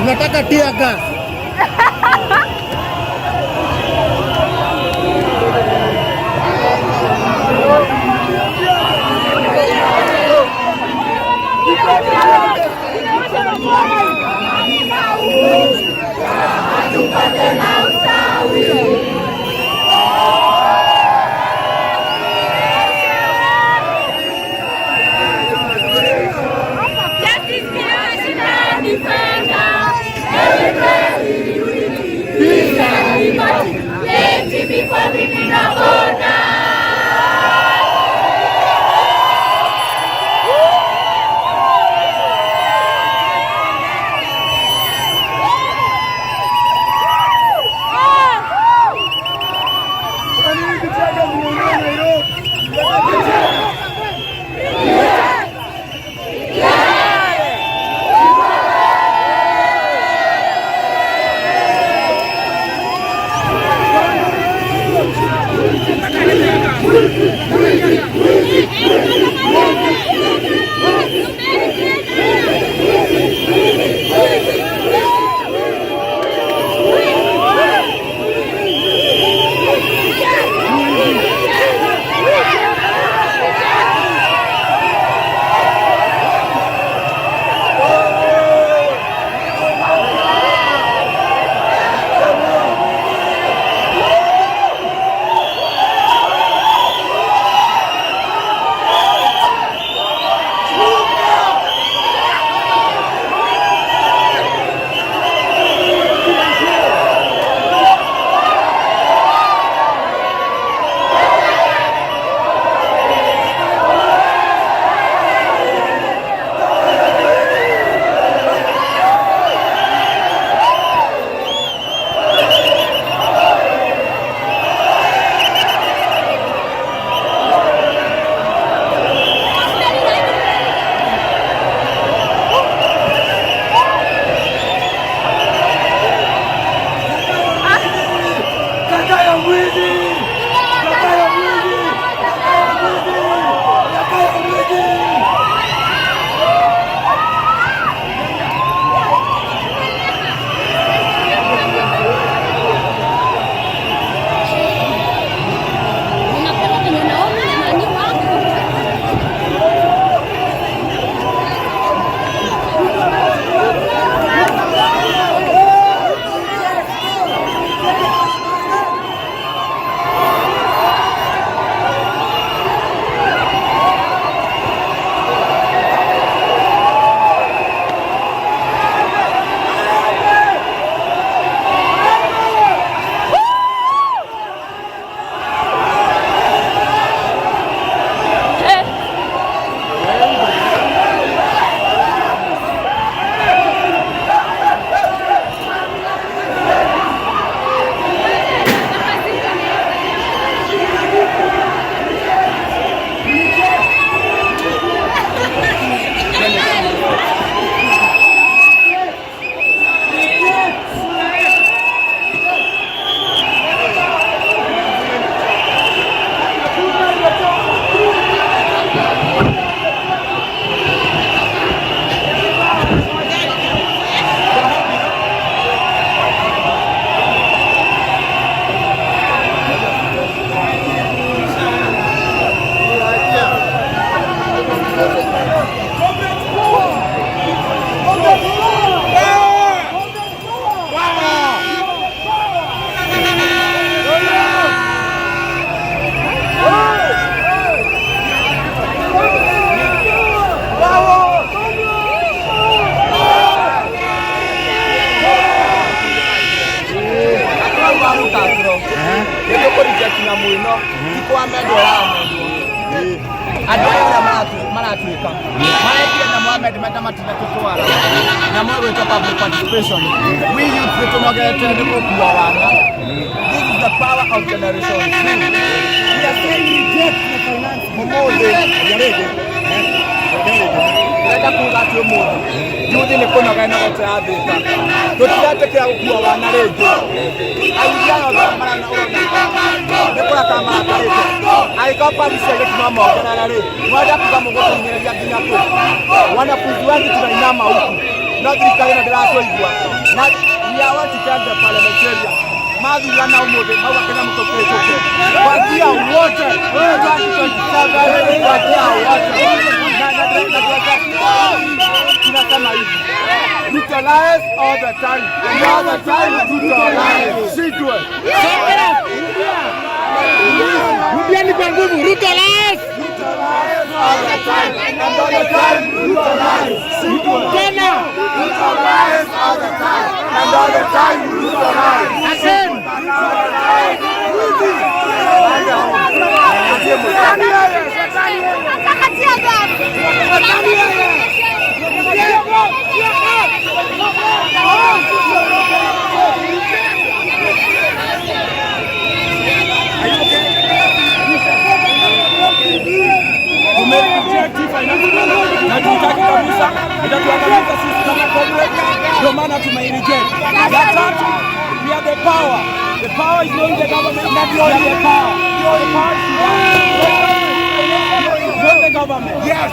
Nataka tear gas. the participation. We youth need to get the This is the power of Generation Z. We are saying reject the finance. Leta kugatio mundu yuthi ni kunoga na gutirathika tutiratekera gukua wana ringi aigana mara na urona nikura kama akarite aikopa bisele kuma mogana na ri wada kuga mugutunyiria nginya ku wanafunzi wangu tunainama huku na thirikari na ndiratuigua na niawa titanda parliamentarian madhura na umuthi mauga kana mutokeje watia wote 2027 watia wote Brutalize all the time. And all the time brutalize. See to it. Brutalize all the time. And all the time brutalize. See to it. Brutalize all the time. And all the time brutalize. Again. No matter to my reject. That's how we have the power. The power is not in the government, not the only power. The power is not the government. Yes.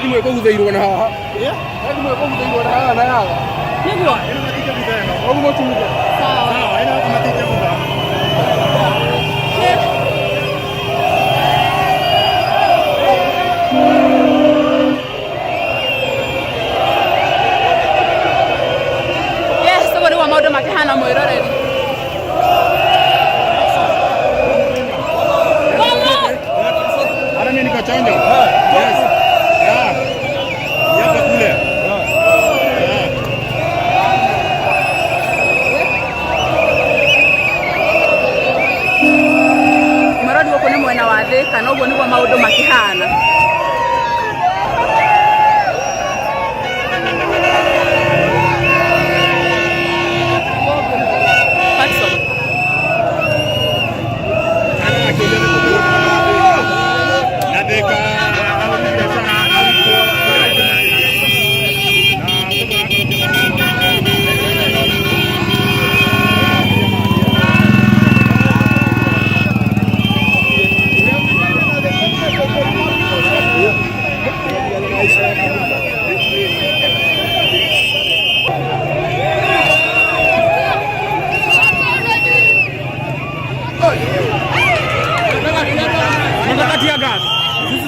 Hekimwe kũgũtheirwo na haha. Hekimwe kũgũtheirwo na haha na haha. Nĩguo. Ĩno matije gũthega. Ũguo tuuge. Sawa, ĩno matije gũthega. Yes, ũguo nĩguo maũndũ makĩhana mwĩroreri. Mimi niko chonjo. Yes. Yeah. Yapa kule. Yeah. Maradi wako ni mwena wa Thika na uguo niguo maundu makihana.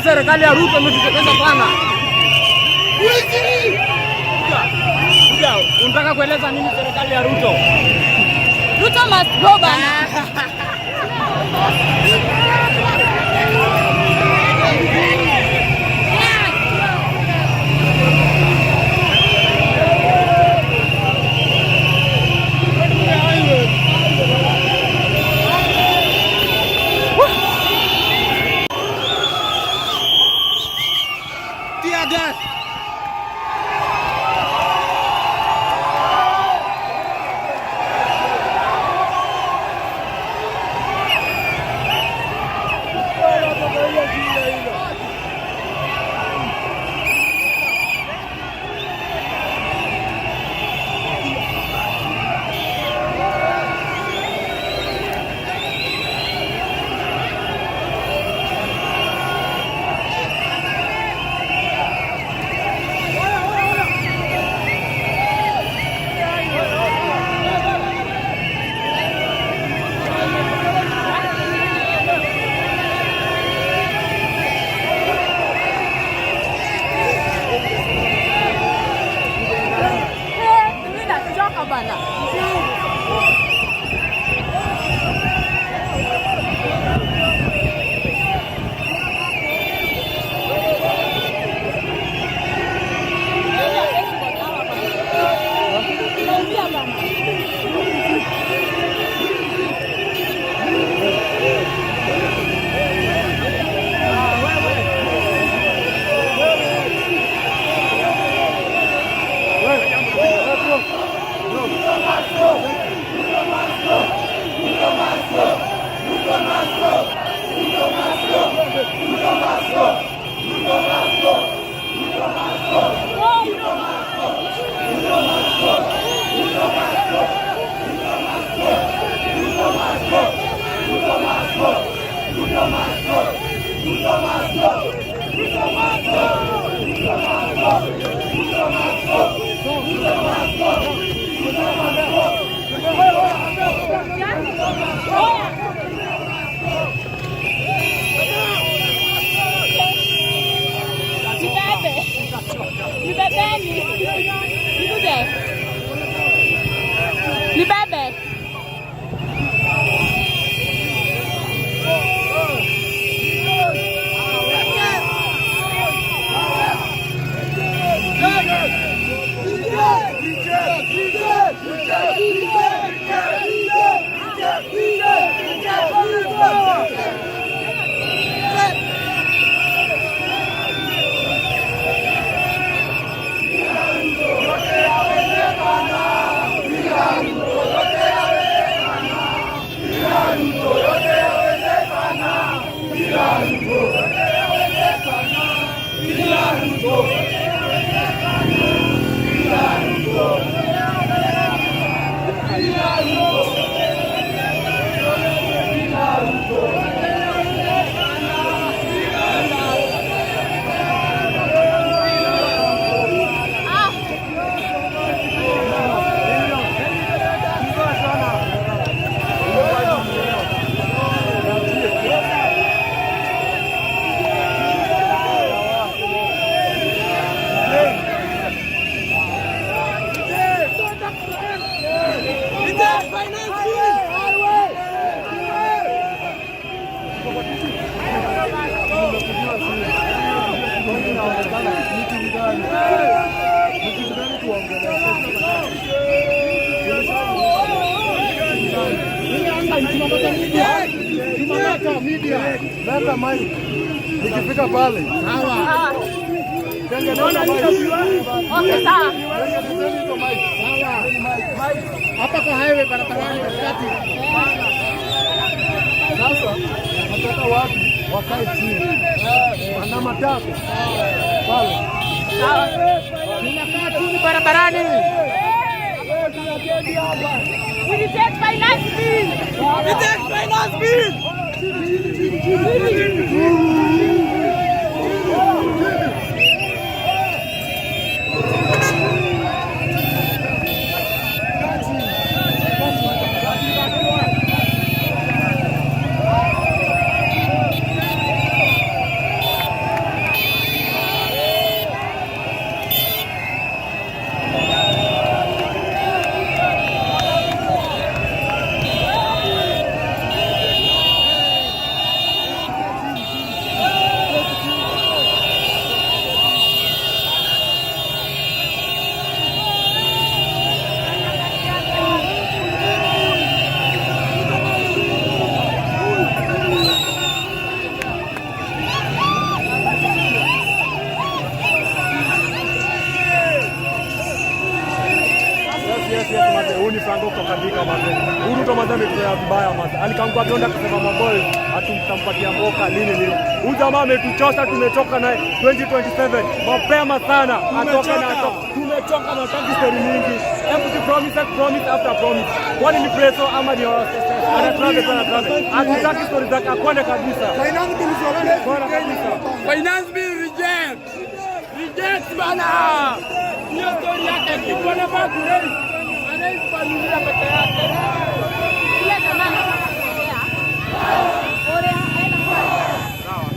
Serikali ya Ruto imetutesa sana. Unataka kueleza nini serikali ya Ruto? Ruto must go bana. media. Leta mic. Nikifika pale. Sawa. Okay, sawa. Hapa kwa highway barabarani katikati. Sasa nataka watu wakae chini. Ana matako. Pale. Sawa. Tunakaa chini barabarani. We reject finance bill. Reject finance bill. Ruto madhani tuya vibaya madha. Alikangua tonda kusema maboy atumtampatia mboka nini. Huyu jamaa ametuchosha, tumetoka naye 2027 mapema sana. Atoka na atoka. Tumechoka na tangi story mingi. Empty promise after promise. Kwani ni preso ama ni anatravel sana travel. Akitaki story zake akwende kabisa. Finance bill zote bora kabisa. Finance bill reject. Reject bana. Hiyo story yake kipo na baku raise. Anaifanulia peke yake. Ile kama anaongea. Ore haina sawa.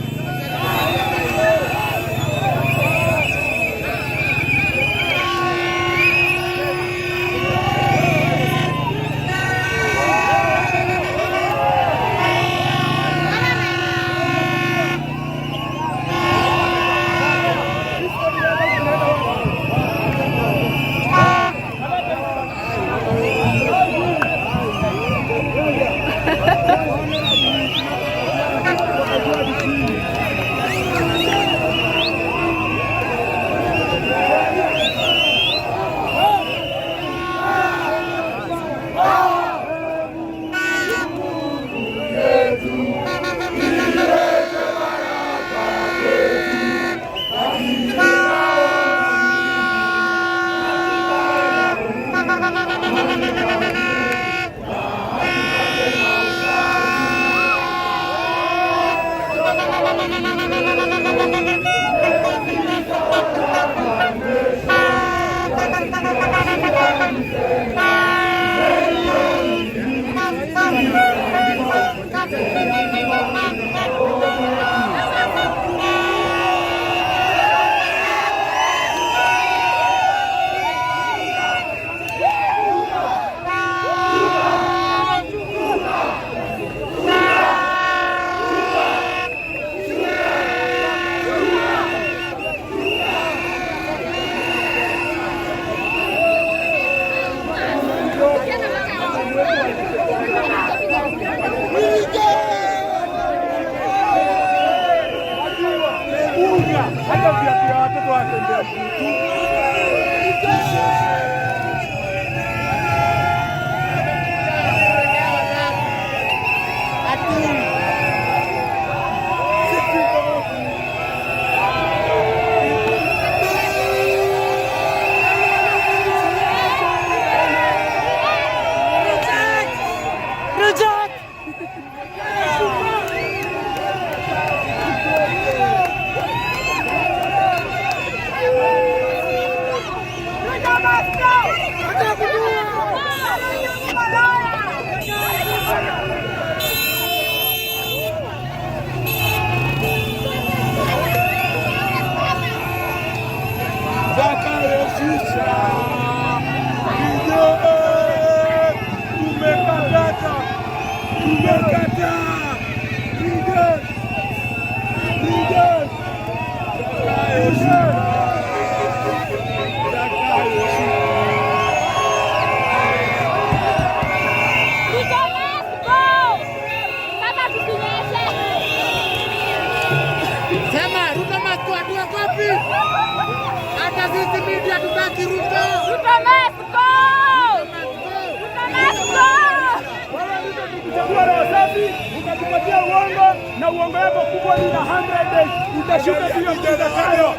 Ukatupatia uongo na uongo wako kubwa ni 100 days. Utashuka bila mtandao.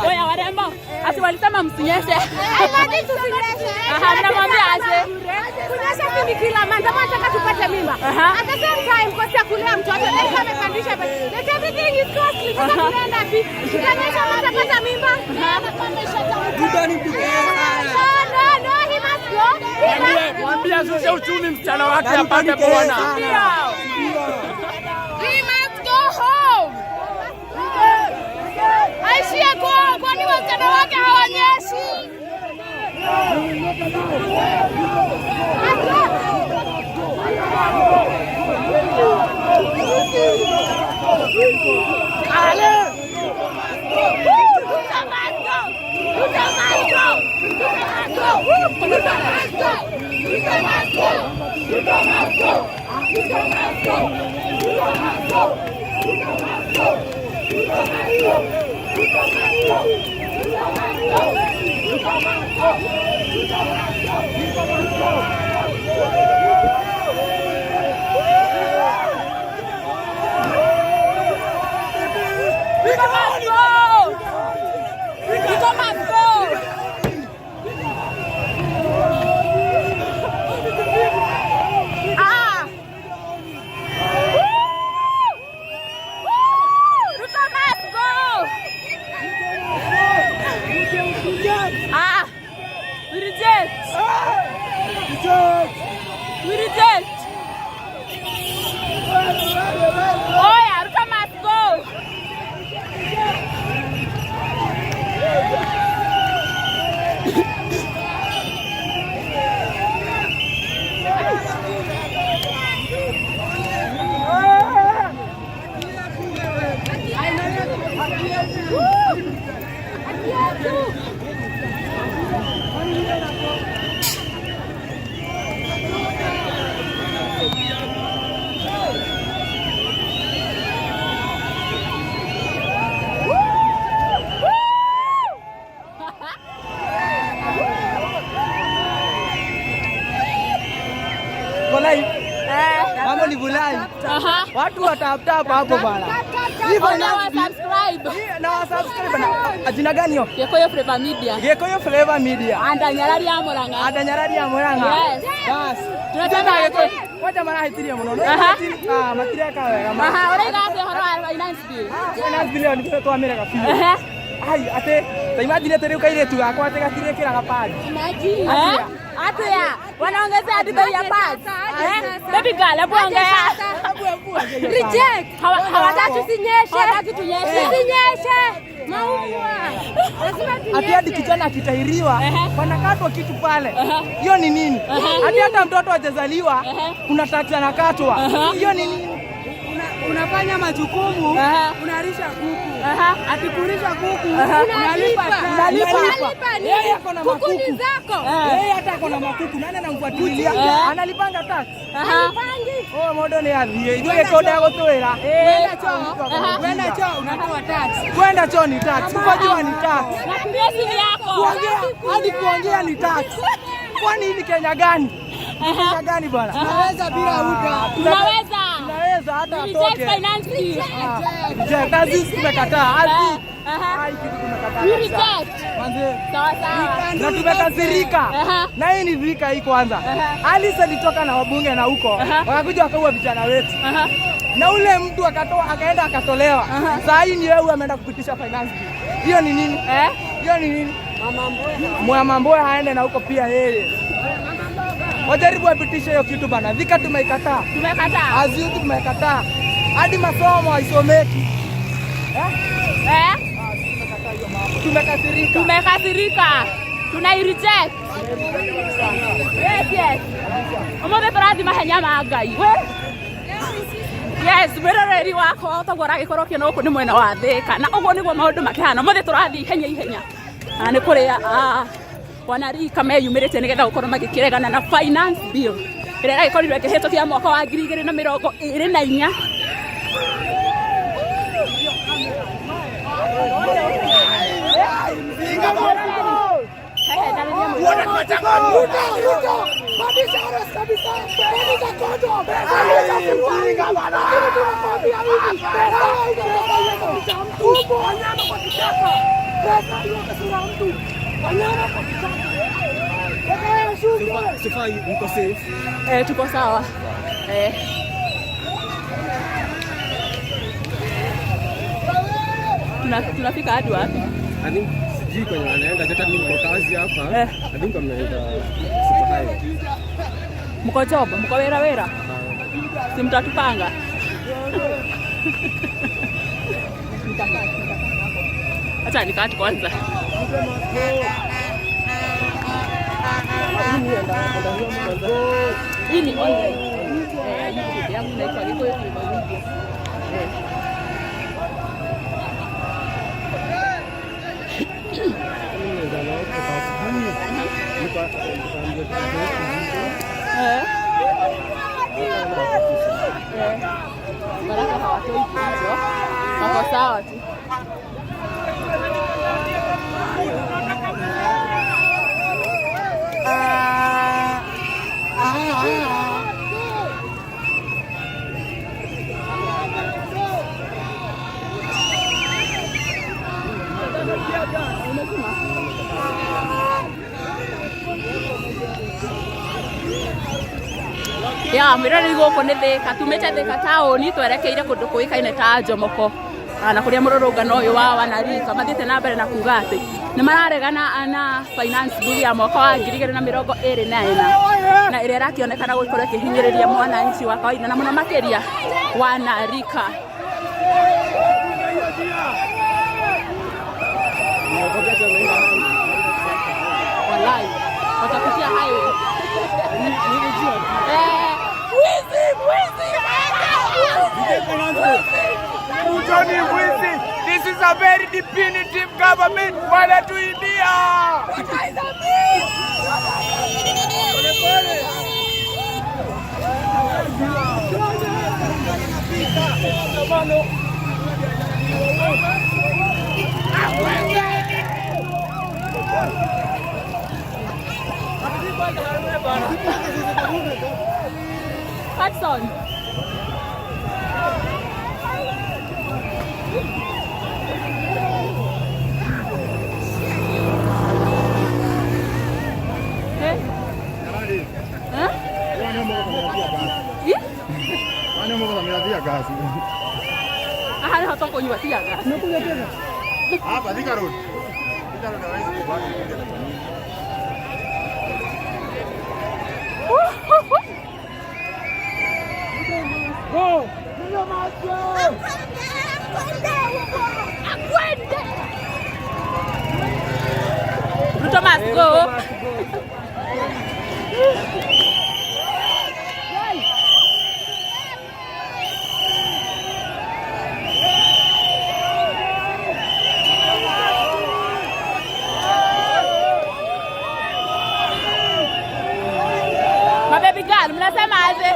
Oya warembo, ati walisema msinyeshe. Mnamwambia aje? Kunyesha ni kila maandamano nataka tupate mimba. At the same time kosi ya kulea mtoto like amepandisha like everything is costly. Sasa tunaenda wapi? Tutanyesha mtapata mimba? No, he must go. Mwambie sasa uchumi msichana wake apate bwana. He must go home. Aishie kwani wasichana wake hawanyeshi. Mambo ni bulai. Watu watafuta hapo bana. Na subscribe na jina gani hiyo? Gekoyo Flavor Media. Gekoyo Flavor Media. Anda nyarari ya Murang'a. Yes. Bas. Tunataka Gekoyo. Wacha mara hitiria muno. Matiria ka wega. Ore gabe horo wa finance bill. Finance bill ni kwa mera ka bill. Ai ate imagine tere ukaire tu gakwa ate gatire kira gapadi. Imagine. Atuya wanaongeza hadi bei ya pads. Baby girl hebu ongea. Reject. Hawataki tusinyeshe. Hawataki tunyeshe. Tusinyeshe. Maua. Ati hadi kijana akitahiriwa wanakatwa kitu pale. Hiyo ni nini? Hata mtoto hajazaliwa kuna tax anakatwa. Hiyo ni nini? Unafanya majukumu, unarisha kuku. Akikulisha kuku, unalipa. Yeye ako na makuku. Kuku ni zako. Yeye hata ako na makuku. Nani anamfuatilia? Analipanga tax. Alipangi. Oh, modo ni athie. Ithuĩ tũnda gũtwĩra. Kwenda choo unatoa tax. Kwenda choo ni tax. Kujua ni tax. Na simu yako. Hadi kuongea ni tax. Kwani hii ni Kenya gani? Kenya gani bwana? Tunaweza bila uda. Tunaweza hata atoke. Reject finance bill. Kazi tumekataa. Hai kitu tunakataa. You reject. Manze. Sawa sawa. Na tumekasirika. Na hii ni vika hii kwanza. Alice alitoka na wabunge na huko. Wakakuja wakaua vijana wetu. Na ule mtu akaenda akatolewa. Sasa hii ni wewe ameenda kupitisha finance bill. Hiyo ni nini? Hiyo ni nini? Mama Mboya haende na huko pia yeye. Wajaribu wapitishe hiyo kitu bana. Vika tumeikataa. Tumekataa. Aziu tumekataa. Hadi masomo haisomeki. Tumekasirika. Tumekasirika. Tunai-reject. Yes. Omothe tũrathi mahenya ma Ngai. Yes, wĩroreri wakwa ũtaguo ũragĩkorwo ũkĩona gũkũ nĩ mwena wa Thĩka. Na ũguo nĩguo maũndũ makĩhana. Omothe tũrathi ihenya. Na nĩ kũrĩa wanarika meyumĩrĩte nĩgetha gũkorwo magĩkĩregana na finance bill ĩrĩa ĩragĩkorirwo ĩkĩhĩtũkia mwaka wa 2024. Sifai mko safe. Tuko sawa. Tunafika hadi wapi? I think sijui kwenye wanaenda hata mimi niko kazi hapa. I think mnaenda super high. Mko job, mko wera. Si mtatupanga. Acha nikati kwanza. Hii ni online. YouTube yangu inaitwa Iko Video. Baraka hawatoi kichwa. Wako sawa tu. Ya mirari goko nĩ Thĩka, tumĩte Thĩka taũni twerekeire kũndũ kũĩkaine ta Njomoko na kũrĩa mũrũrũngano ũyũ wa wanarika mathiĩte na mbere na kuga atĩ nĩ mararegana na finance bill ya mwaka wa 2024 na ĩrĩa ĩrakĩonekana gũkorwo ĩkĩhinyĩrĩria mwananchi wa kawaida na mũno makĩria wanarika. Walai watapitia highway. This is a very definitive government. Wala tu India. Hudson. Ahali hatoko nyua tia gas. Unakuja tena? Hapa Thika Road. Thika Road hawezi kubaki kuja kwa nini? Go. Ruto must go. Baby girl, mnasema aje?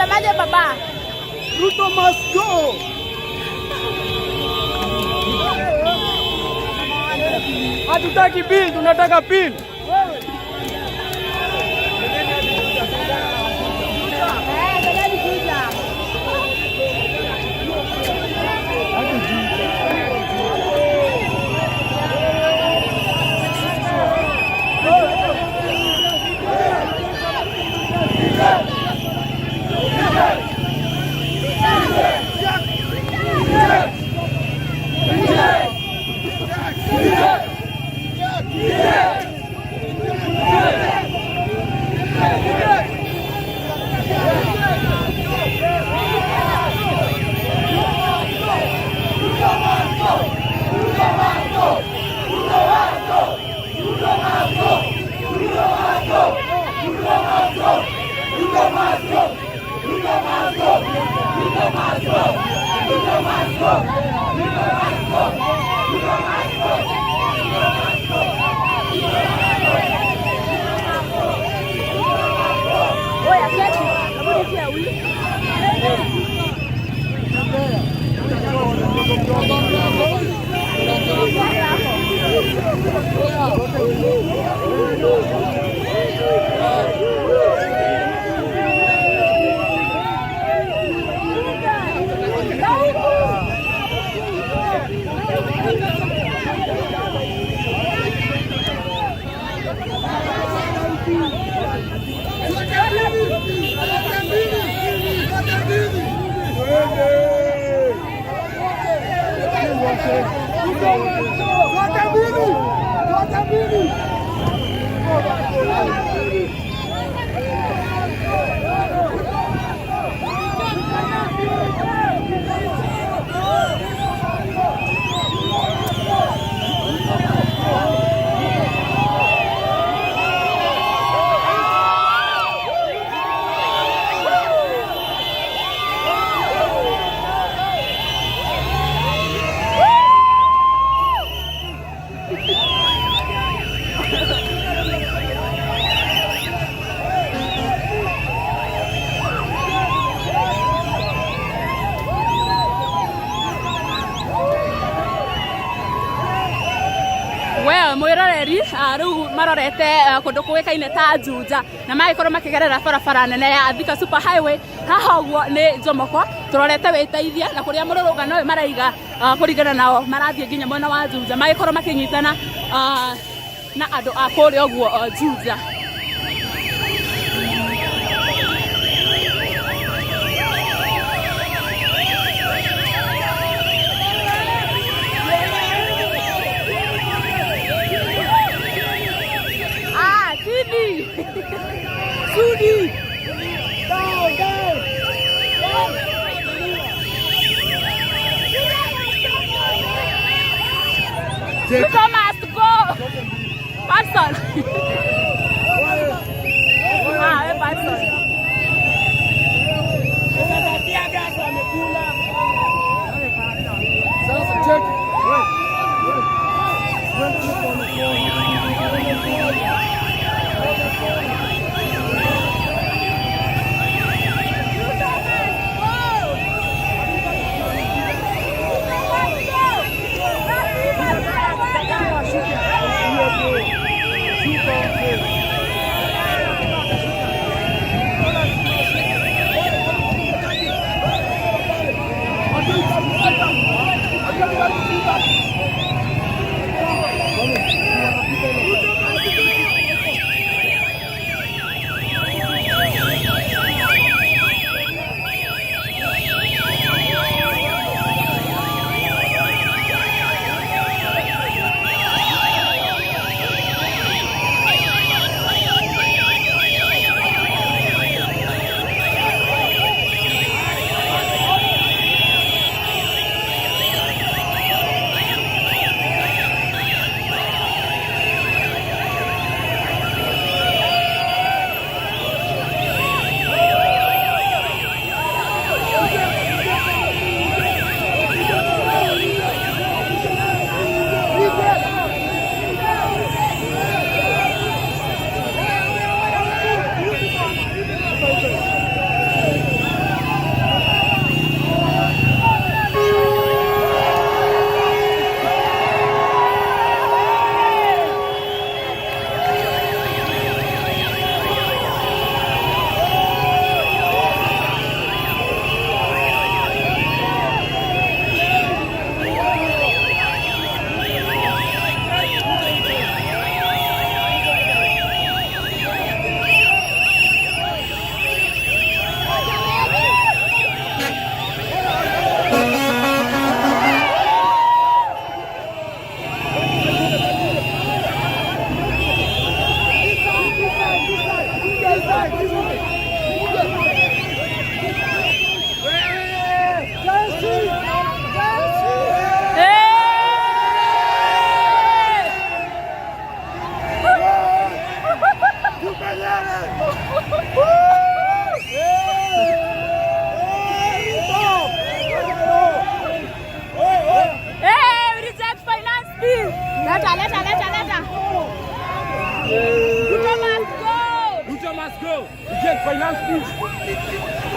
unasemaje baba? Ruto must go. Hatutaki bill, tunataka bill. mwiroreri riu marorete kundu kuikaine ta Juja na magikorwo makigerera barabara nene ya Thika Super Highway haha uguo ni Njomoko turorete witeithia na kuria mururugano uyu maraiga kuringana nao marathie nginya mwena wa Juja magikorwo makinyitana na andu a kuria uguo Juja. Sudi! Down, down! Ruto must go! Person! Person! Sasa check. reject finance bill.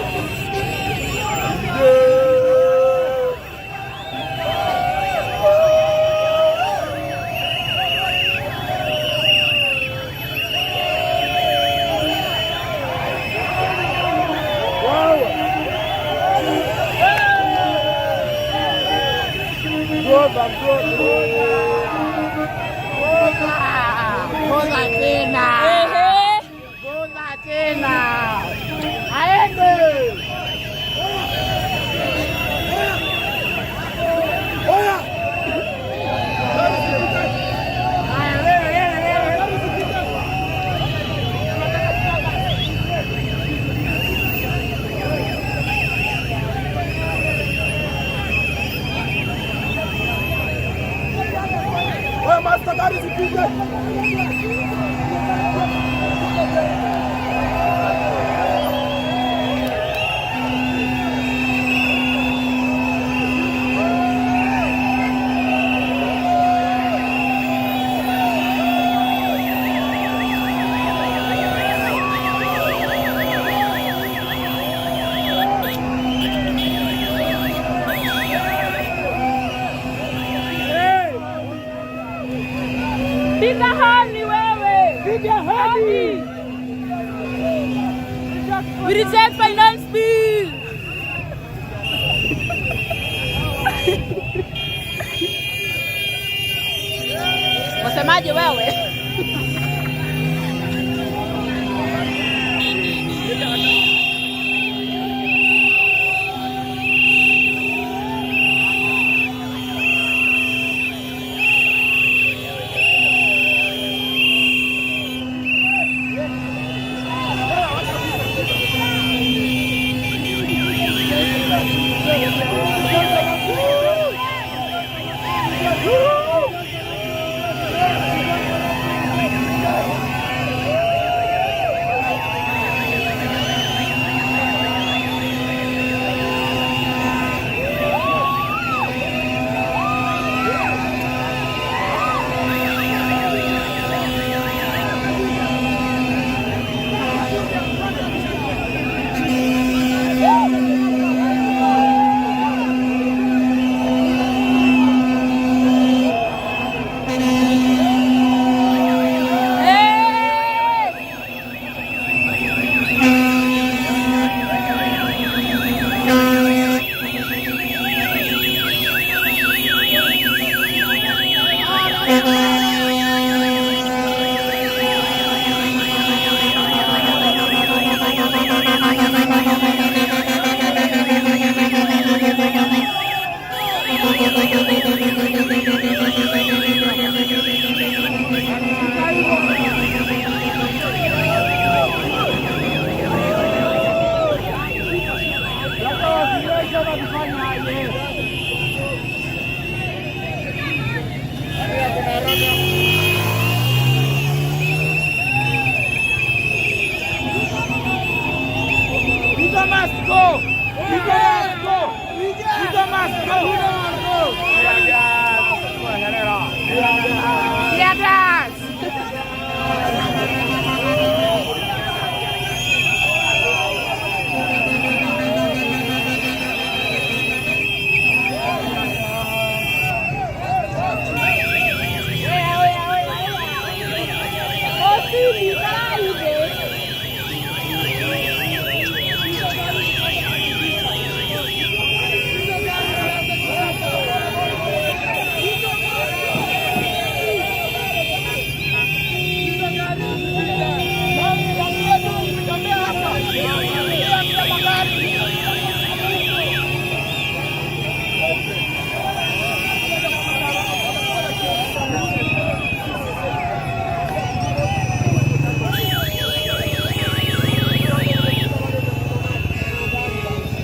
We reject finance bill. Wasemaje wewe?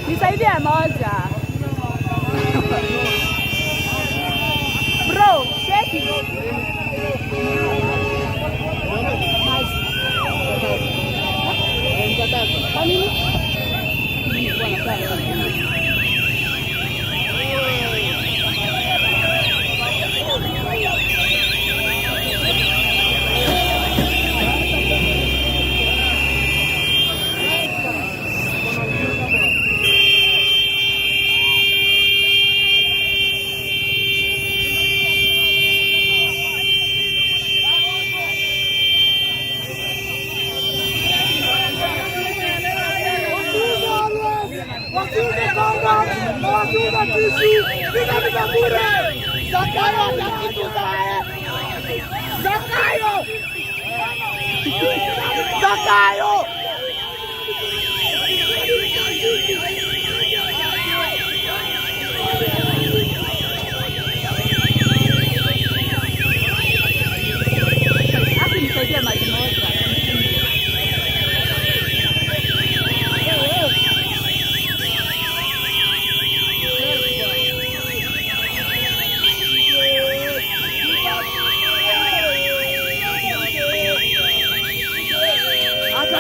Nisaidia moja. Bro, cheki. Kwa nini? Nawatuma tishu. Nina bure. Zakayo atakituzae. Zakayo. Zakayo.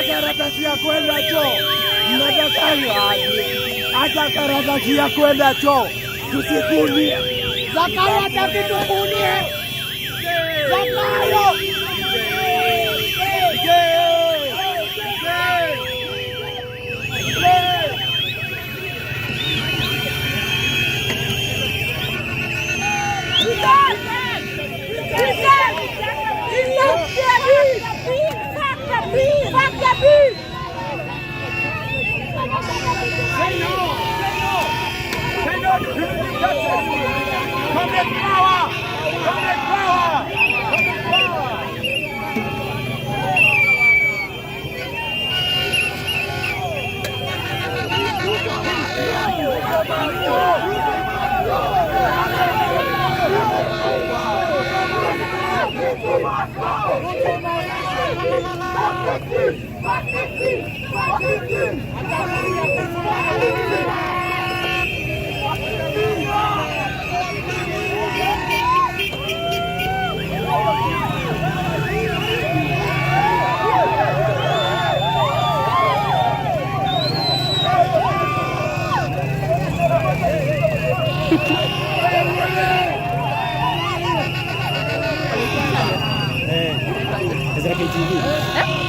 Karatasi ya kwenda choo mnatakayo aje? Hata karatasi ya kwenda choo tusikunie. Zakayo atakitukunie. Zakayo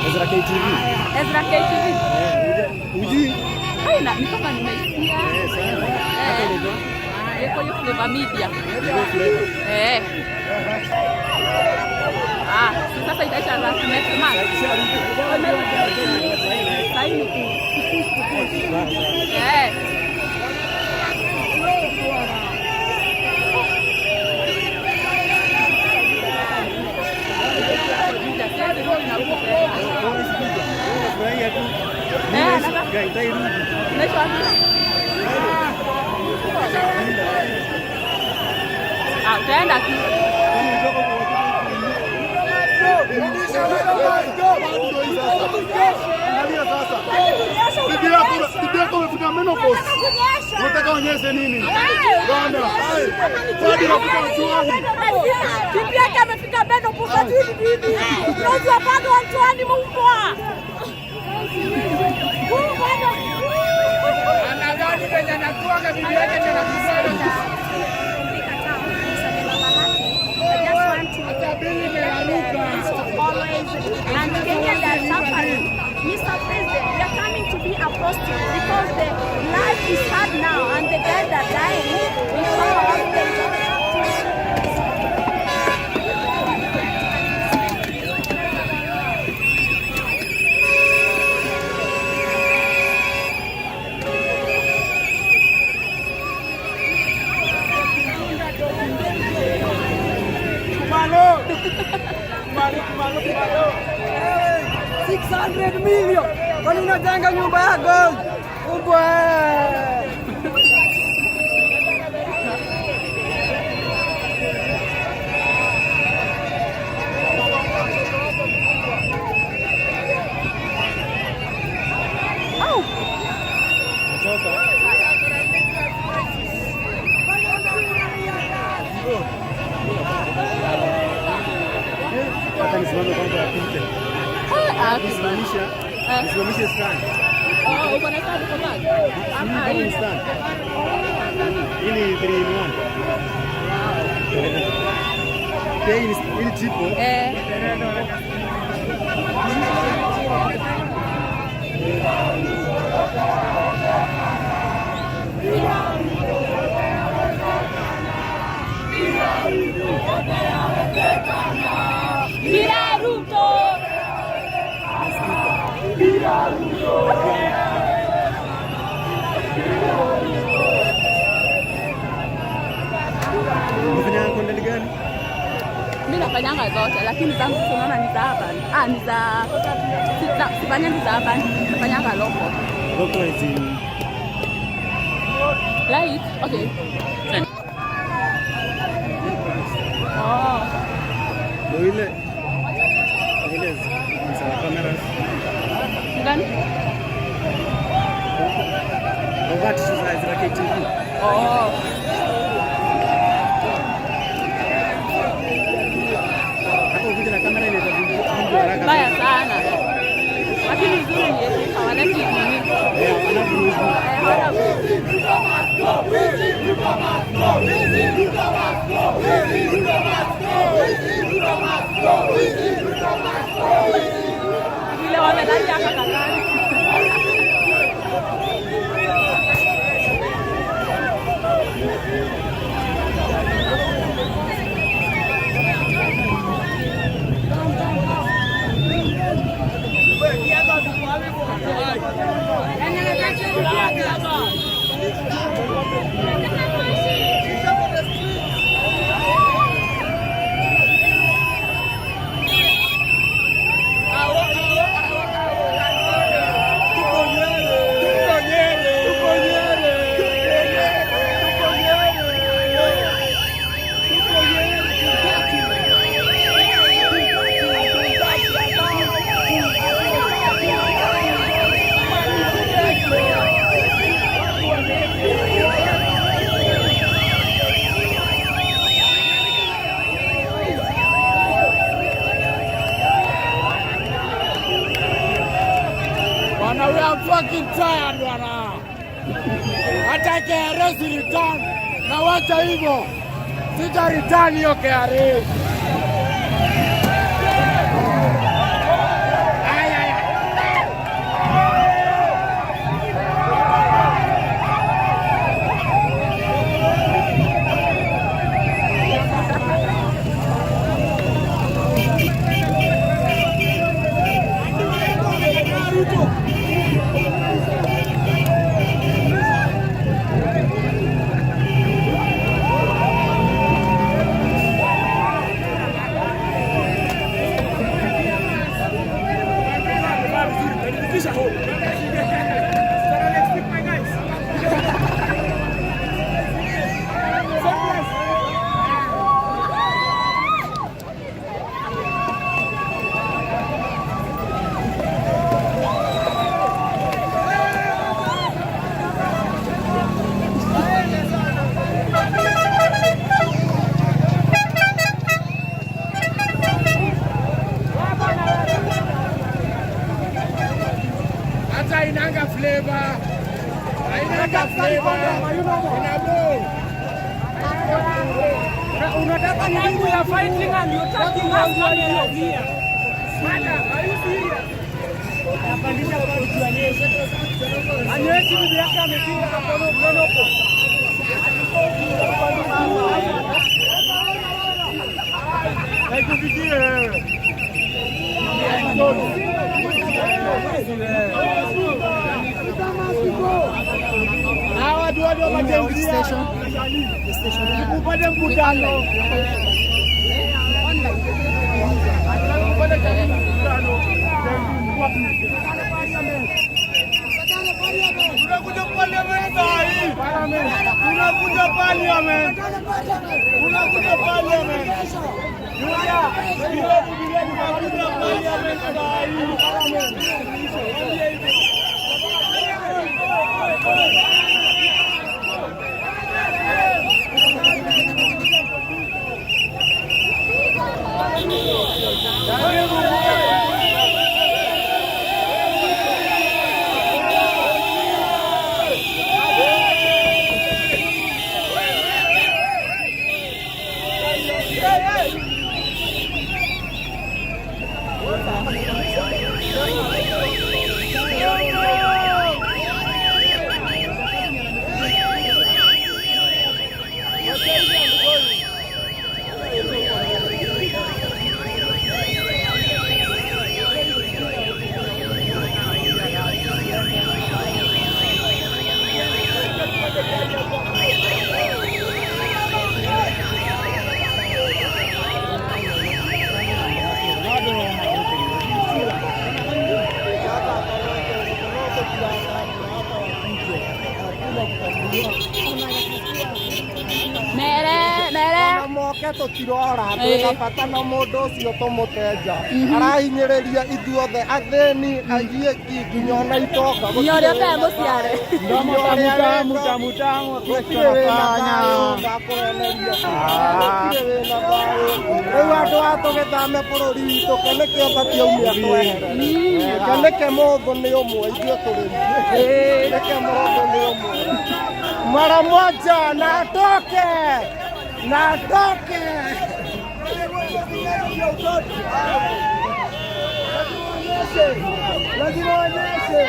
Ezra KTV. Ujui? Haina, ni kama nimesikia. Eko hiyo Flavor Media. Sasa itaisha next month. Saini. Utaenda tu. Bibi yako amefika menopause. Unataka onyeshe nini? Bwana, hadi unafika mtuani. Bibi yake amefika menopause hadi bibi. Unajua bado mtuani mbwa. Anadhani kwenye anakuwa na bibi yake tena kusema. And Kenyans are suffering. Mr. President, we are coming to be apostles because the life is hard now and the guys are dying because they Kumalo. 600 million. Kwani unajenga nyumba yako? Kubwa. Nisimamishe stand. Uko na stand kwa bag? Hii stand. Hii ni 3 in 1. Hii ni triple. Cbd.Ruto. nafanyanga zote, lakini zangu tunaona ni za hapa. Ni za sifanyangi za hapa, nafanyanga loko. Loko is in Light, okay. Oh. ile za cameras. Gani? Wakati sasa zina KTV. Oh. Hapo ukija na kamera ile itafunga haraka. Baya sana. Lakini nzuri ni hawaleti nini? Vile wamedai hapa kakani. We are fucking tired wana. Hata KRA si return. Na wacha hivyo. Sita return hiyo KRA. Inanga flavor. Inanga flavor. Inabo. Unataka nini ya fighting and you talking as long as you are. Madam, are you serious? Anapandisha kwa kujionyesha. Anyeti bibi yake amepiga kwa mkono hapo. Haikufikie wewe. Hawa ndio watu wametembea kupata mkutano. Unakuja parliament hii. Unakuja parliament. Unakuja parliament. Julia, bila kubiria unakuja parliament hii. reke tutirora twina bata na mundu ucio tumutenja arahinyiriria ithuothe athĩni agiĩki nginya ona itoka nginya ũrĩa ũtarĩ mũciare mutamu twekana rĩu andũ a tũgĩthame bũrũri witũ keneke ũbatiĩ umia twehere keneke mũndũ nĩ ũmwe ithuĩ tũrĩ keneke mũndũ nĩ ũmwe mara moja na atoke lazima onyeshe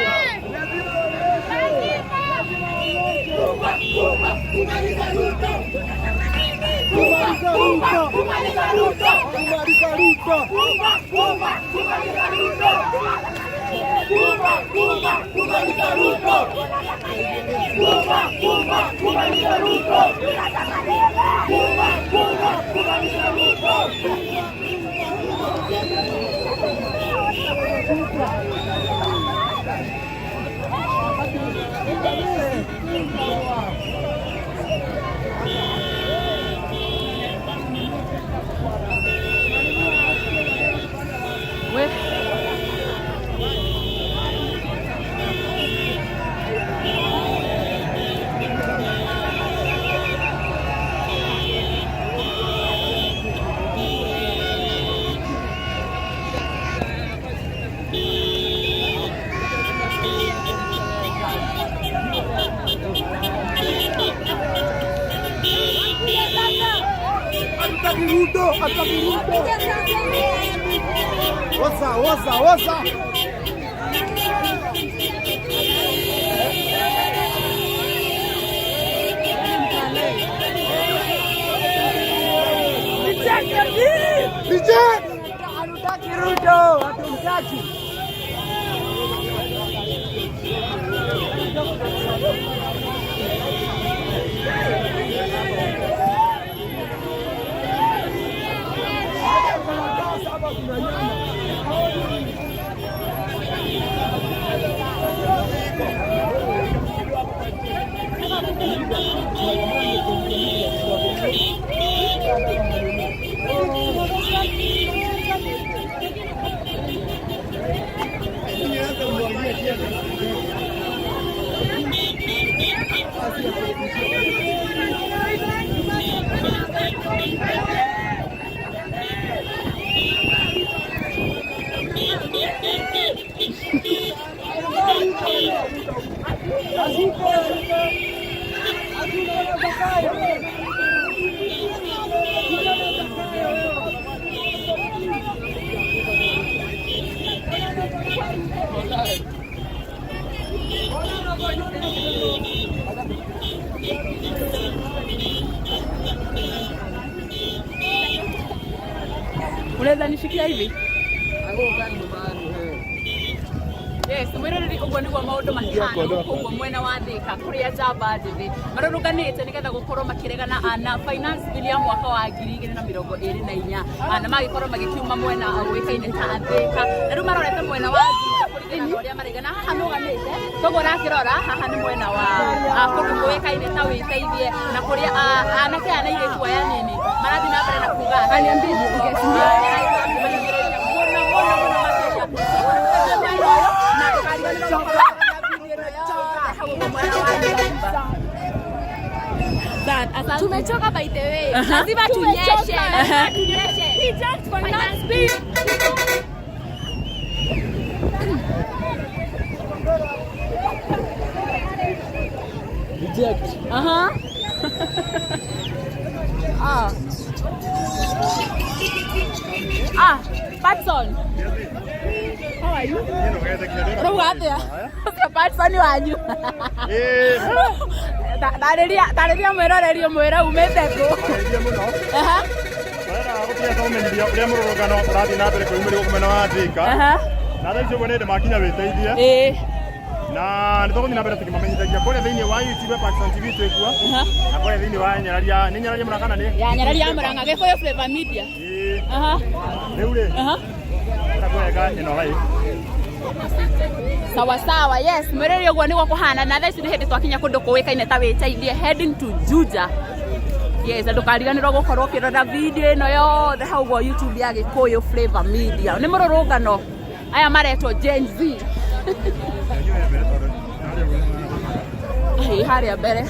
Ruto. What's up? Reject! Hatutaki Ruto, hatumtaki. Unaweza nishikia hivi? Yes, mwiroreri uguo niguo maundu mahana uguo mwena wa Thika kuria Jamba Ndithi maruruganite nigetha gukorwo makiregana na finance bill ya mwaka wa 2024 na magikorwo magikiuma mwena gwikaine ta Thika na riu marorete mwena wa Thika kurigana na uria marigana haha nuganite togo rakirora haha ni mwena wa kundu gwikaine ta witeithie na kuria anake ana iritu aya nini marathi na mbere na kuga ani ambithi tumechoka by the way. Lazima tunyeshe. Reject finance bill. Reject. Patson. How are you? Patson wanyu. Tariria mwĩrorerio mwĩra umĩte kũ? Gũtirĩ tũmenyithia ũrĩa mũrũrũngano ũrathiĩ na mbere kwĩyumĩria mwena wa Thika. Na thaa icio nĩ makinya wĩteithie. Na nĩ tũgũthiĩ na mbere tũkĩmamenyithagia kũrĩa thĩinĩ wa YouTube Pakistan TV twĩkuo. Na kũrĩa thĩinĩ wa Nyararia, nĩ Nyararia Mũrang'a kana nĩ? Ya Nyararia Mũrang'a Gĩkũyũ Flavor Media. Rĩu rĩ. Ndakũrega ĩno live. Sawa, yes, mwereri uguo niguo kuhana na thaa ici ni hindi twakinya kundu kuwikaine ta witeithie heading to Juja. Yes, ndukariganirwo gukorwo kirora video ino yothe hau go YouTube ya Gikuyu Flavor Media. Ni mururungano aya maretwo Gen Z. Hey, haria mbere.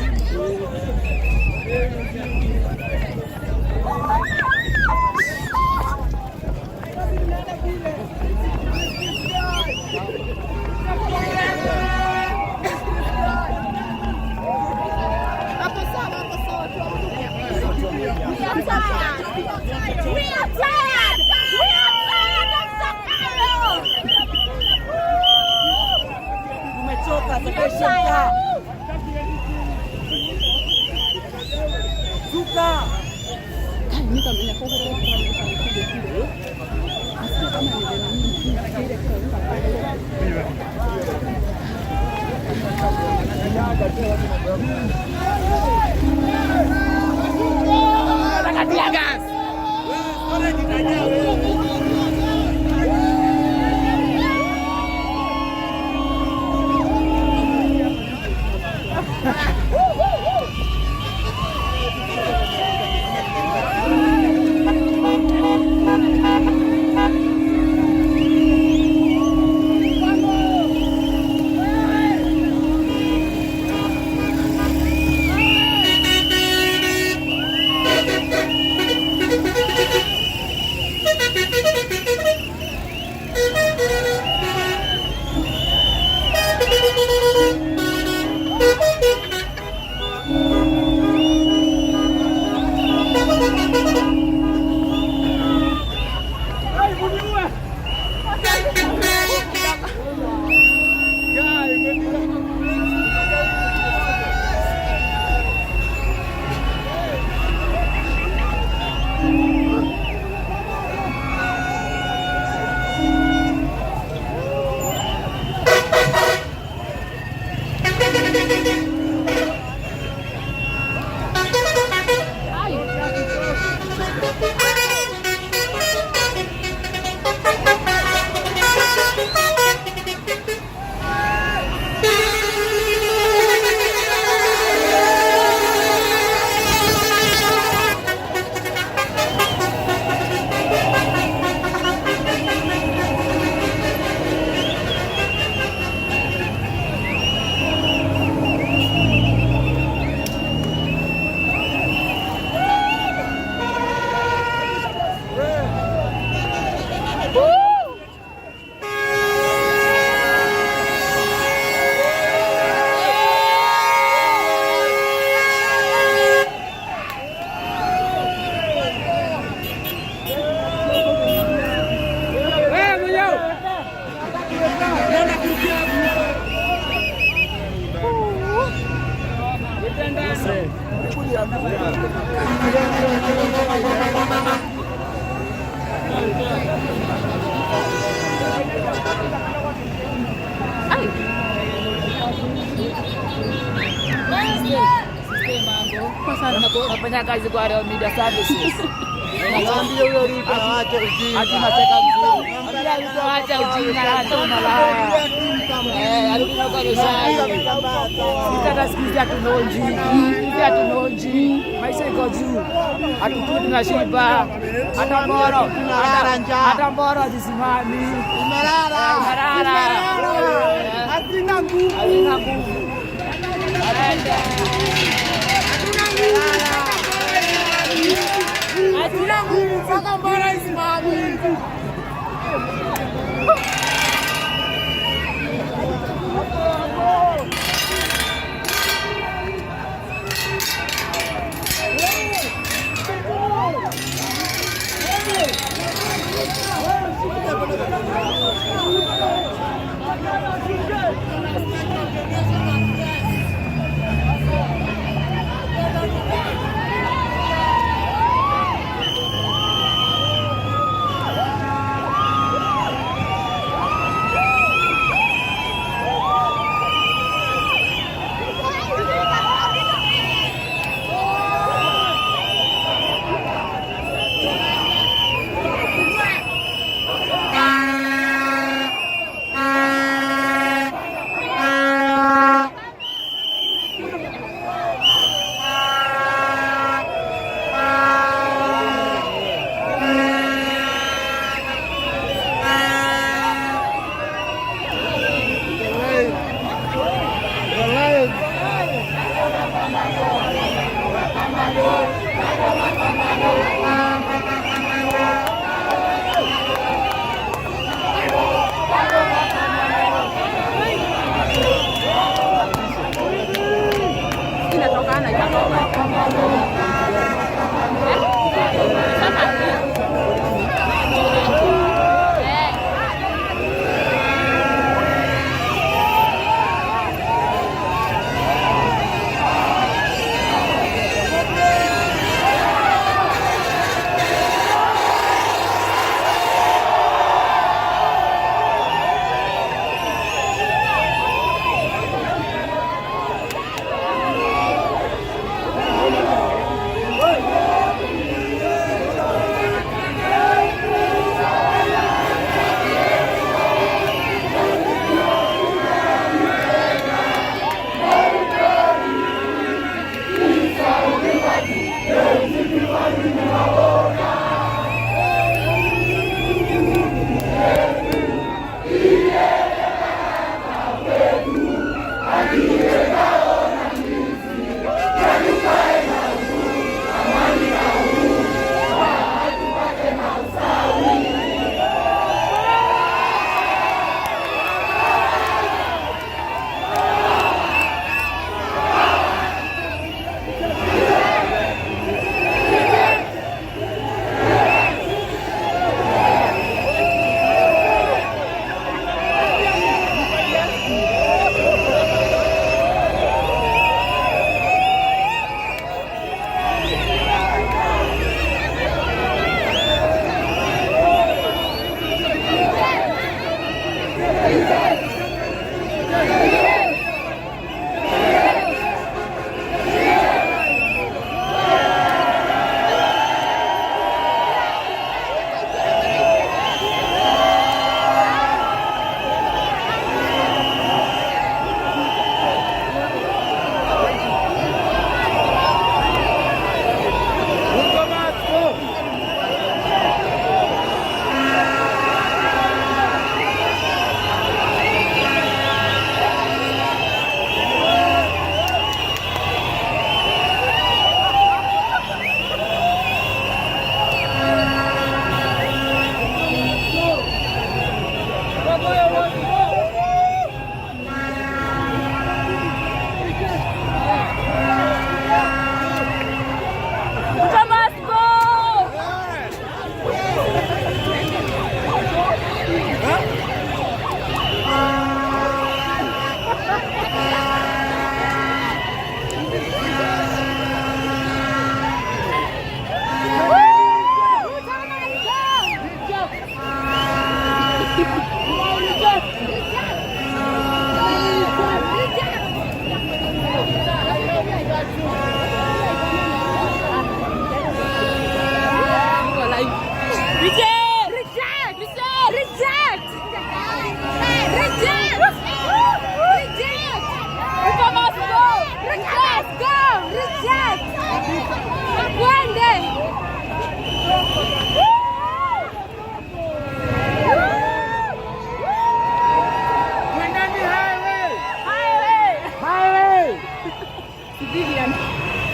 Nafanya kazi kwa Real Media Services. Naambia huyo Ruto aache ujinga. Atunataka mzuri. Ambia Ruto aache ujinga na acha malaya. Alikuwa kwa Rosari. Sitasikiza tunonji. Sisi tunonji. Maisha iko juu. Hatukudi na shiba. Hata mboro. Hata mboro zisimami. Umelala. Hatina nguvu. Hatina nguvu. Hatina nguvu mpaka mbona isimami.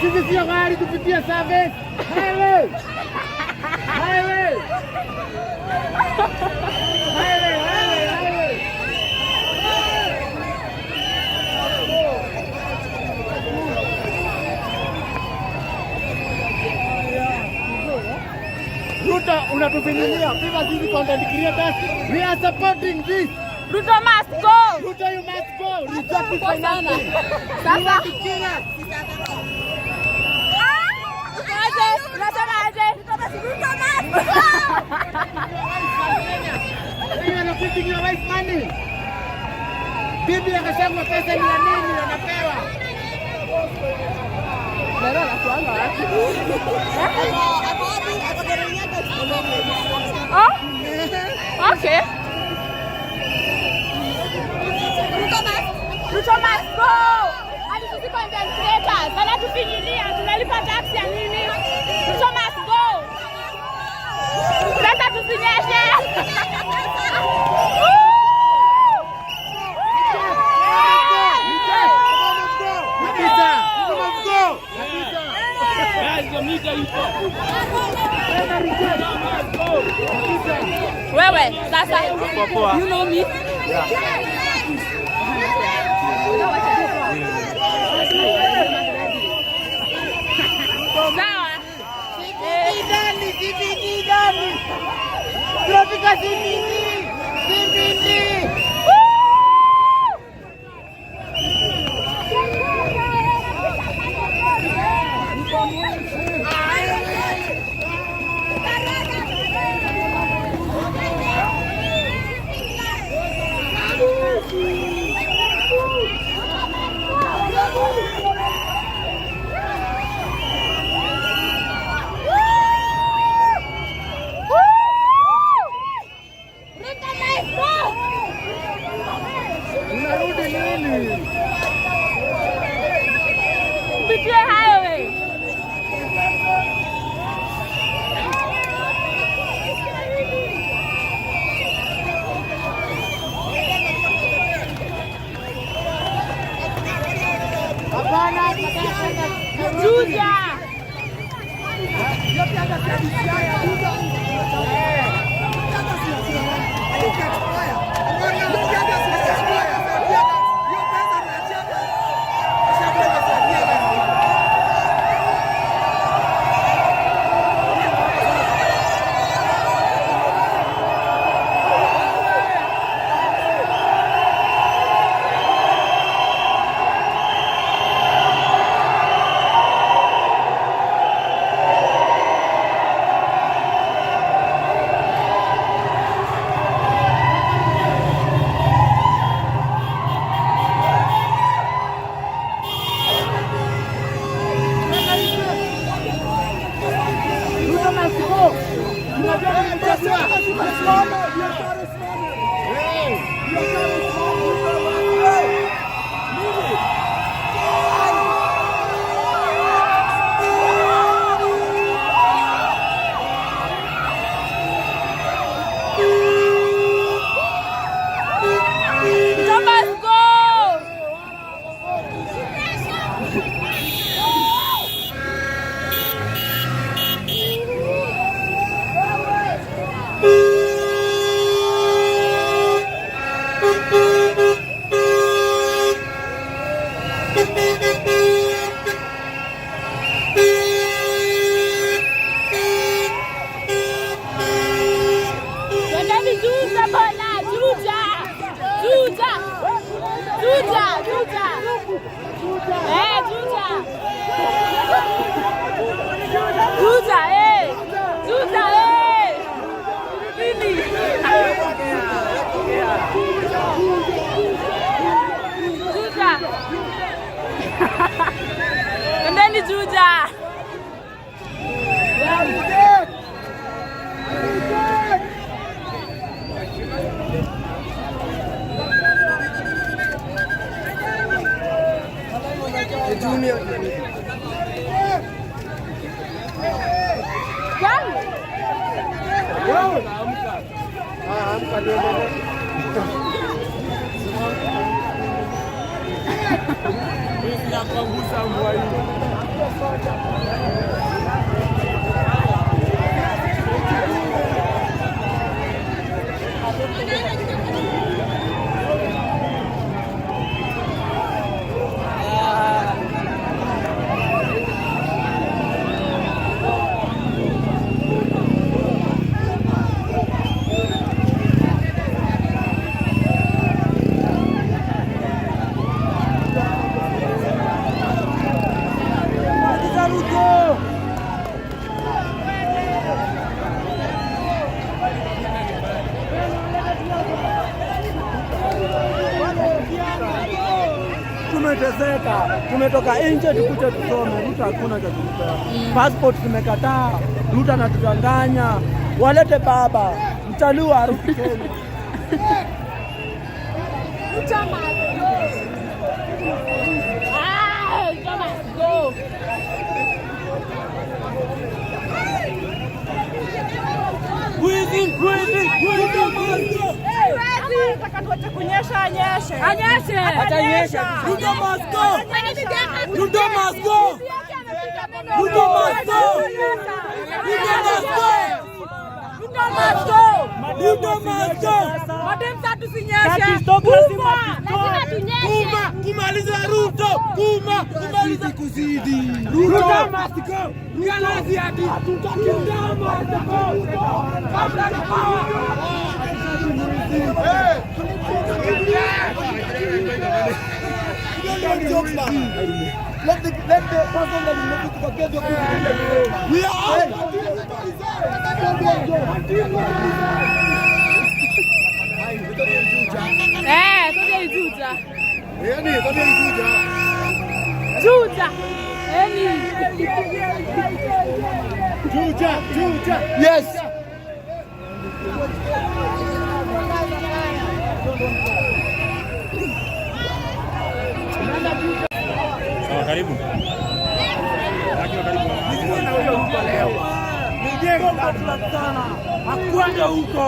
Sisi sio gari kupitia service. Highway. Highway. Highway, highway, highway. Ruto unatufinyilia. Viva sisi content creators. We are supporting this. Ruto must go. Ruto, you must go. Reject the financing. Sasa. Bibi akasema pesa ni ya nini anapewa? Oh? Okay. Ruto must go. Hadi sisi content creators wanatufinyilia, tunalipa tax ya nini? Ruto must go. Sasa tusinyeshe. Wewe, sasa, you know me? Tunafika Cbd. Tumetoka nje tukuje tusome, Ruto hakuna cha kutoa. Passport tumekataa, Ruto anatudanganya. Walete baba, mchalua arudi Kenya. Kunyesha anyeshe. Ruto must go. Ruto must go. Ruto must go. Ruto must go. Ruto must go. Madem satu sinyeshe. Kumaliza Ruto. Kumaliza kuzidi. Ruto must go. Realize ati hatutaki ndama. Kabla na power. Let the person that is making to forget your people. We are all. Juja. Yes. Sawa, karibu. Hakwenda huko.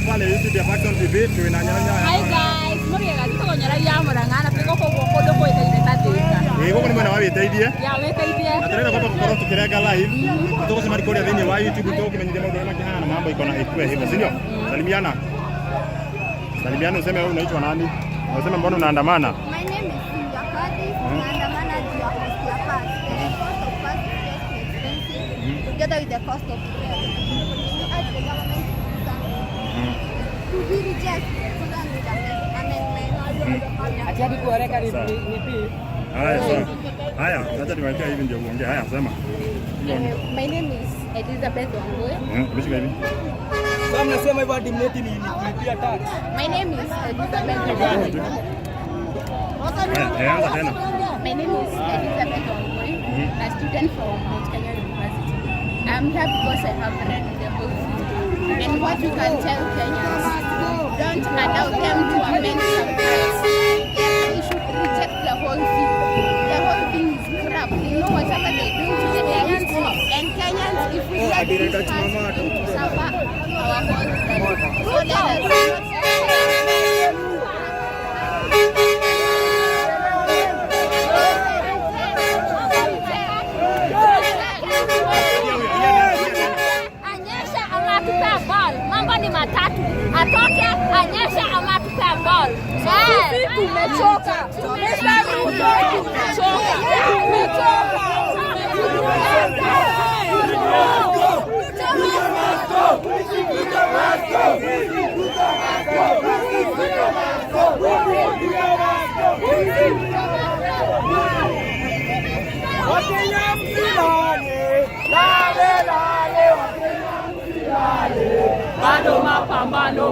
Pale YouTube ya Faction TV tuinanyanya. Hi guys, muriega tukonyera ya murangana tuko kodo ko ita tata. Koko ni mwana wabiteithie. Ya witeithie. Na tena kwamba kukorwo tukirega live. Tuko sema recording thini wa YouTube tuko kimenyithia mambo yana kihana mambo iko na ikue hivyo, si ndio? Salimiana. Salimiana useme wewe unaitwa nani? Unasema mbona unaandamana? My name is Yakadi. Maandamano juu ya cost ya pass. The cost of pass is just expensive together with the cost of fuel. As the government to be reject so that with amendment. Atiadi kuoreka ni pi. Haya sawa. Haya, acha niwaambie hivi ndio uongee. Haya sema. My name is Elizabeth Wangoi. Umeshika hivi? Sasa mnasema hivyo hadi mleti ni kulipia tax. My name is Elizabeth Wangoi. Anza tena. My name is Elizabeth Wangoi, a student from Mount Kenya University. I'm here because I have read the book. And what you can tell Kenyans, don't allow them to amend some parts. They should reject the whole thing. The whole thing is crap. You know whatever they do to the Kenyans. And Kenyans, if we let these parts to suffer our whole. So let us not. Mambo ni matatu. Atoke anyesha ama tupe ball. Sisi tumechoka. Tumechoka. Bado mapambano.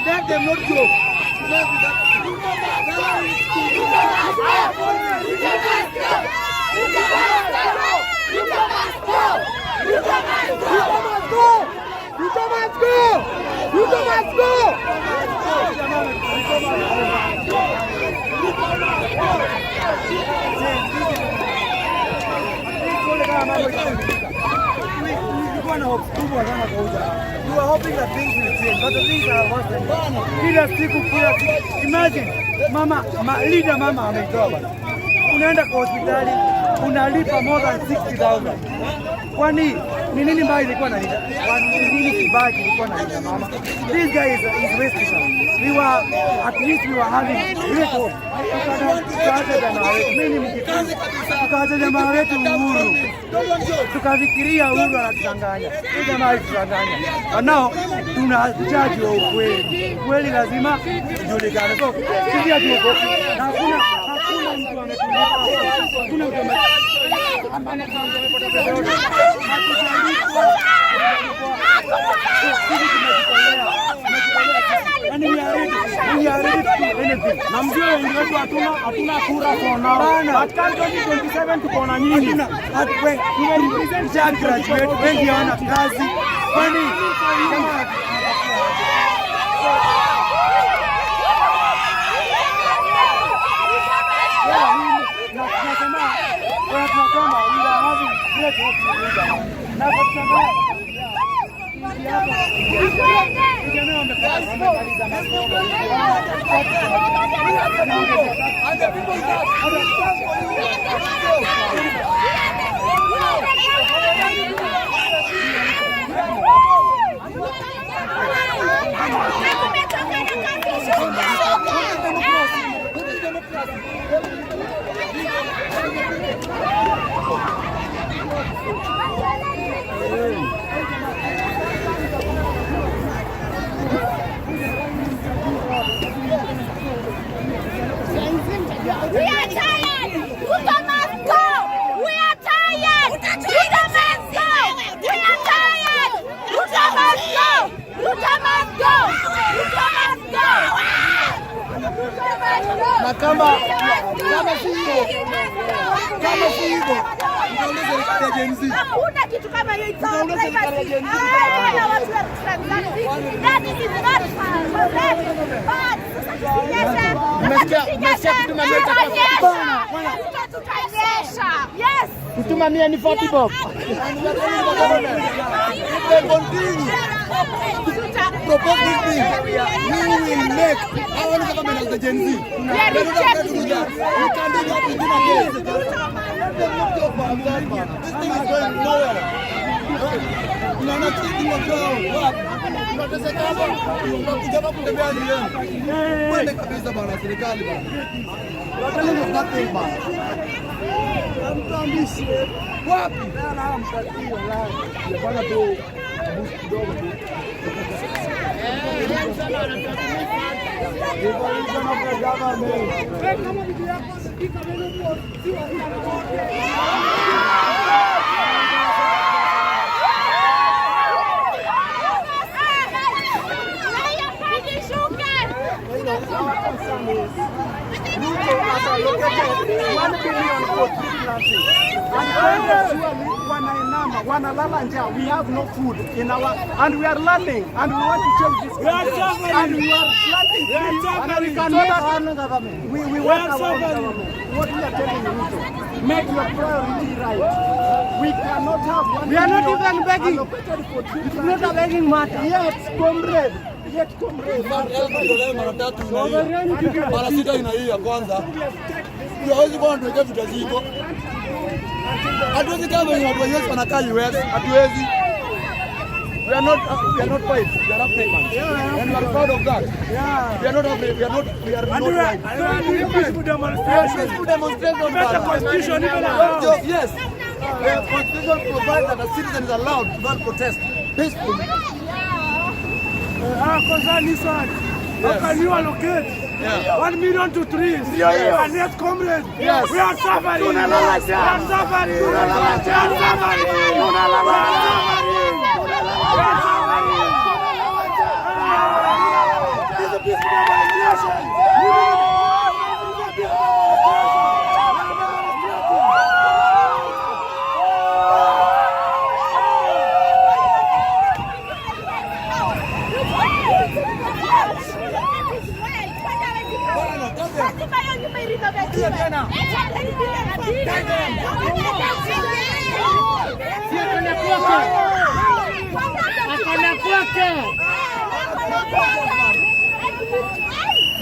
Let them not go. You are hoping that things will change, but the things are worse than that. Kila siku. Imagine, leader mama ameitoa bana. Unaenda kwa hospitali, unalipa more than 60,000. Kwani Ni nini mbaya ilikuwa na nini? Nini kibaya kilikuwa na nini mama? This guy is wasted. At least we were having great hope. Tukaacha jamaa wetu. Mimi mkikazi. Tukaacha jamaa wetu uhuru. Tukafikiria uhuru anatudanganya. Huyu jamaa anatudanganya. Nao tunajaji wa ukweli. Ukweli lazima ujulikane. So sisi hatuogopi. Na hakuna mtu ametulipa. Hakuna mtu na mjue wengi wetu hatuna kura for now. Katika 2027 tuko na nyinyi. Graduate wengi hawana kazi. Kwani we are tired. Ruto must go. We are tired. Ruto must go. We are tired. Ruto must go. Ruto must go. Ruto must go. Na kama si hivyo unauliza serikali ya Gen Z. Hakuna kitu kama hiyo. Kutuma mia ni 40 bob. Propose this thing. We will make our government as the Gen Z. We can't do that within a day. This thing is going nowhere. We are not sitting on ground. Tunateseka hapa. Tunakuja hapa kutembea ni yenu. Kwende kabisa bwana serikali bwana. There is nothing bad. Amtambishi. Wapi? Na mtakiwa la. Bwana tu kidogo tu. We have no food in our, and we are learning, and we want to change this country. And we are planting trees, and we cannot have government. We want our own government. What we are telling Ruto, make your priority right. We cannot have one. We are not even begging. It's not a begging matter. Yet, comrade. Mara sita ina hii ya kwanza. Hawezi kuwa ndio vitu ziko. Hatuwezi kama watu wa US wanakaa US, hatuwezi. We are not white. We are African. And we are proud of that. Yeah. We are not afraid. We are not white. Peaceful demonstration. Peaceful demonstration. The constitution even yes. The constitution provides that a citizen is allowed to protest peacefully. Concern is one. How can you allocate 1 million to trees? And yet, comrades, we are suffering. We are suffering.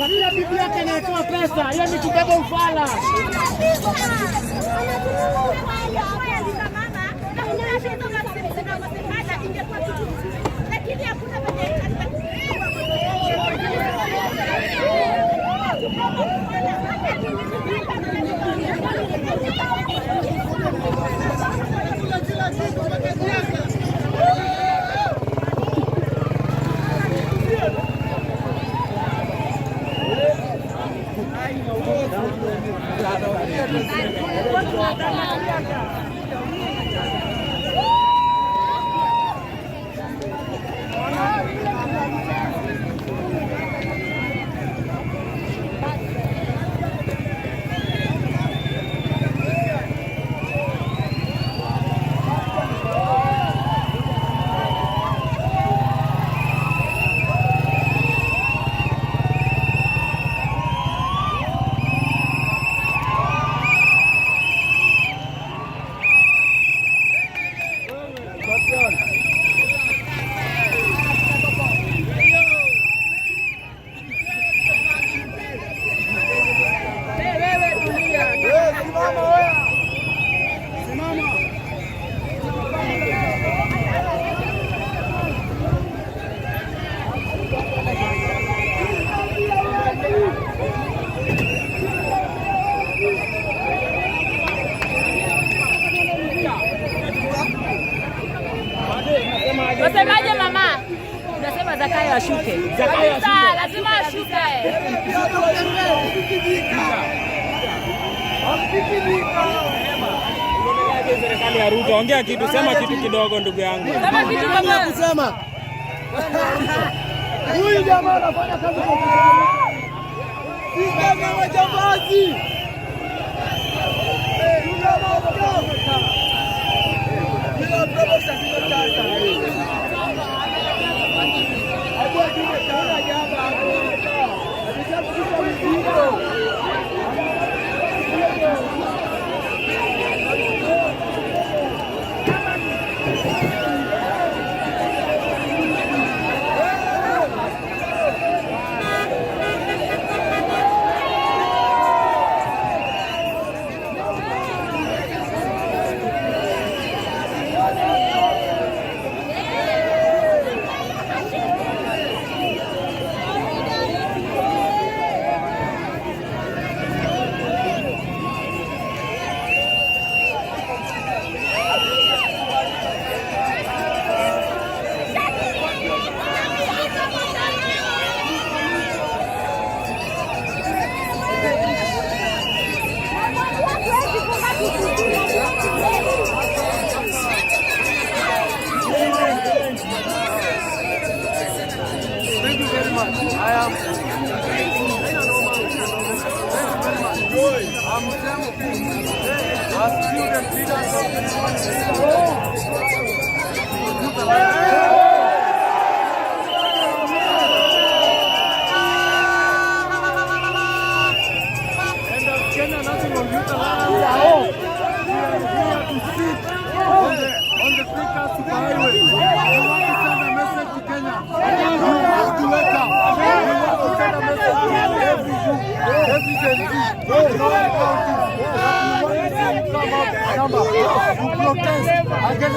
Bila bibi yake anatoa pesa, yeye ni kubeba ufala. Wasemaje mama? Unasema Zakayo ashuke. Zakayo ashuke. Lazima ashuke. Serikali ya Ruto, ongea kitu, sema kitu kidogo ndugu yangu. Sema kitu baba. Kusema. Huyu jamaa anafanya kazi kwa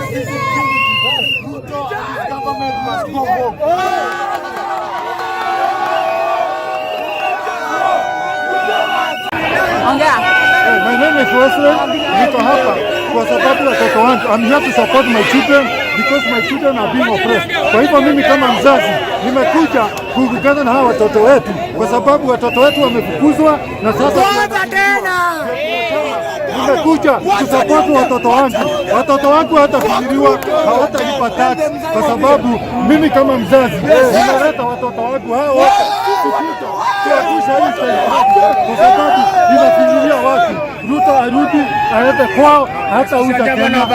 sisi kama majambazi. My name is Wesley. Niko hapa kwa sababu watoto wangu. I'm here to support my children because my children are being oppressed. Kwa hivyo mimi kama mzazi nimekuja kuungana na hawa watoto wetu kwa sababu watoto wetu wamefukuzwa na sasa nimekuja kusupport watoto wangu. Watoto wangu hatafikiriwa, hawatalipa tax kwa sababu mimi kama mzazi nimeleta watoto wangu hawa kuhakikisha hii serikali kwa sababu inafinyilia watu. Ruto arudi aende kwao, hata uza Kenya.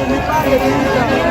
Nipange